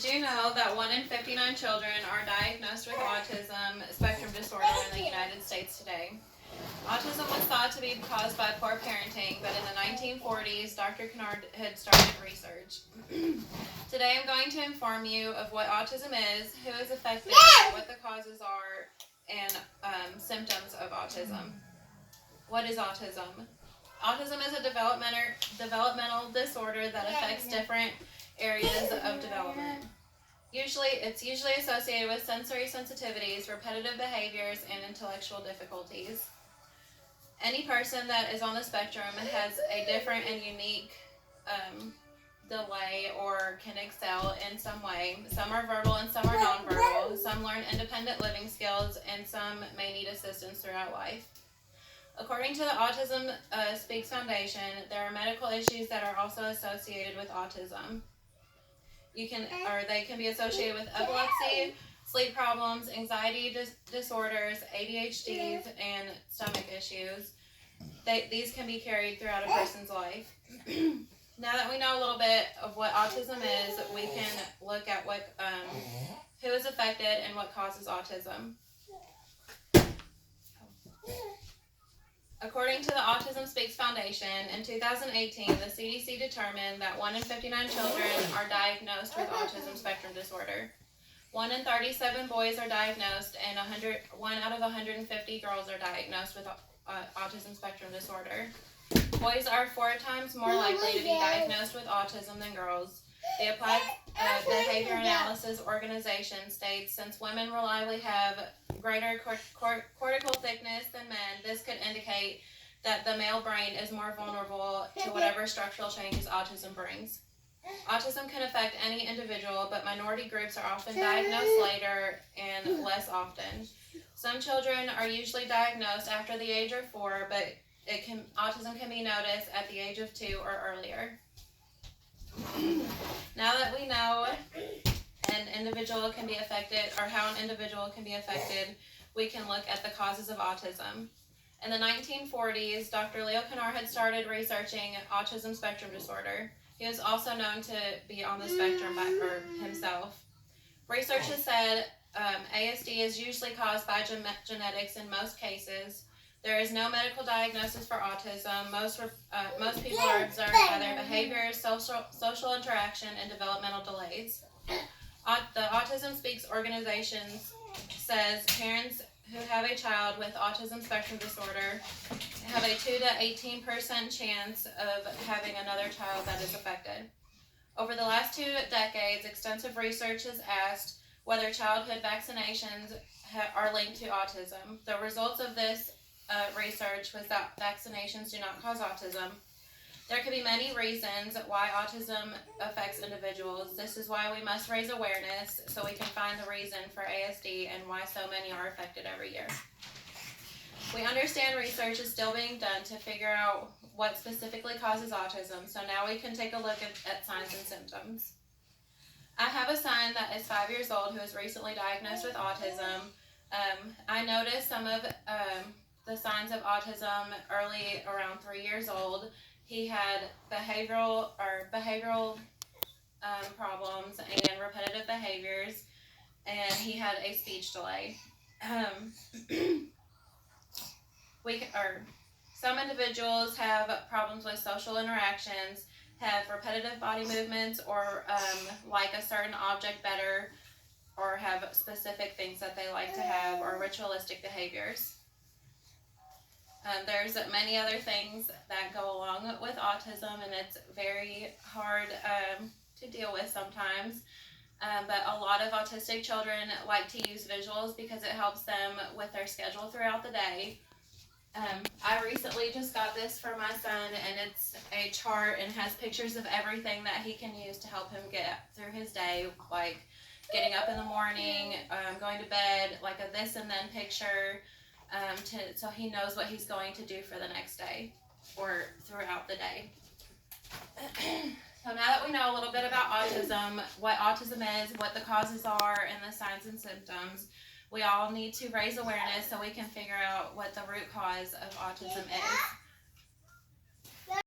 Did you know that 1 in 59 children are diagnosed with autism spectrum disorder in the United States today? Autism was thought to be caused by poor parenting, but in the 1940s, Dr. Kennard had started research. Today I'm going to inform you of what autism is, who is affected, what the causes are, and symptoms of autism. What is autism? Autism is a developmental disorder that affects different areas of development. It's usually associated with sensory sensitivities, repetitive behaviors, and intellectual difficulties. Any person that is on the spectrum has a different and unique delay or can excel in some way. Some are verbal and some are nonverbal. Some learn independent living skills and some may need assistance throughout life. According to the Autism Speaks Foundation, there are medical issues that are also associated with autism. They can be associated with epilepsy, sleep problems, anxiety disorders, ADHD, and stomach issues. These can be carried throughout a person's life. Now that we know a little bit of what autism is, we can look at who is affected and what causes autism. According to the Autism Speaks Foundation, in 2018, the CDC determined that 1 in 59 children are diagnosed with autism spectrum disorder. 1 in 37 boys are diagnosed, and 1 out of 150 girls are diagnosed with autism spectrum disorder. Boys are 4 times more likely to be diagnosed with autism than girls. The Applied Behavior Analysis Organization states since women reliably have greater cortical thickness than men, this could indicate that the male brain is more vulnerable to whatever structural changes autism brings. Autism can affect any individual, but minority groups are often diagnosed later and less often. Some children are usually diagnosed after the age of 4, but autism can be noticed at the age of 2 or earlier. Now that we know an individual can be affected, or how an individual can be affected, we can look at the causes of autism. In the 1940s, Dr. Leo Kennard had started researching autism spectrum disorder. He was also known to be on the spectrum himself. Research has said ASD is usually caused by genetics in most cases. There is no medical diagnosis for autism. Most people are observed by their behaviors, social interaction, and developmental delays. The Autism Speaks organization says parents who have a child with autism spectrum disorder have a 2 to 18% chance of having another child that is affected. Over the last 2 decades, extensive research has asked whether childhood vaccinations are linked to autism. The results of this research was that vaccinations do not cause autism. There could be many reasons why autism affects individuals. This is why we must raise awareness so we can find the reason for ASD and why so many are affected every year. We understand research is still being done to figure out what specifically causes autism, so now we can take a look at signs and symptoms. I have a son that is 5 years old who was recently diagnosed with autism. I noticed some of the signs of autism early, around 3 years old. He had behavioral problems and repetitive behaviors, and he had a speech delay. Some individuals have problems with social interactions, have repetitive body movements, or like a certain object better, or have specific things that they like to have, or ritualistic behaviors. There's many other things that go along with autism, and it's very hard to deal with sometimes. But a lot of autistic children like to use visuals because it helps them with their schedule throughout the day. I recently just got this for my son, and it's a chart and has pictures of everything that he can use to help him get through his day, like getting up in the morning, going to bed, like a this and then picture, so he knows what he's going to do for the next day or throughout the day. So now that we know a little bit about autism, what autism is, what the causes are, and the signs and symptoms, we all need to raise awareness so we can figure out what the root cause of autism is.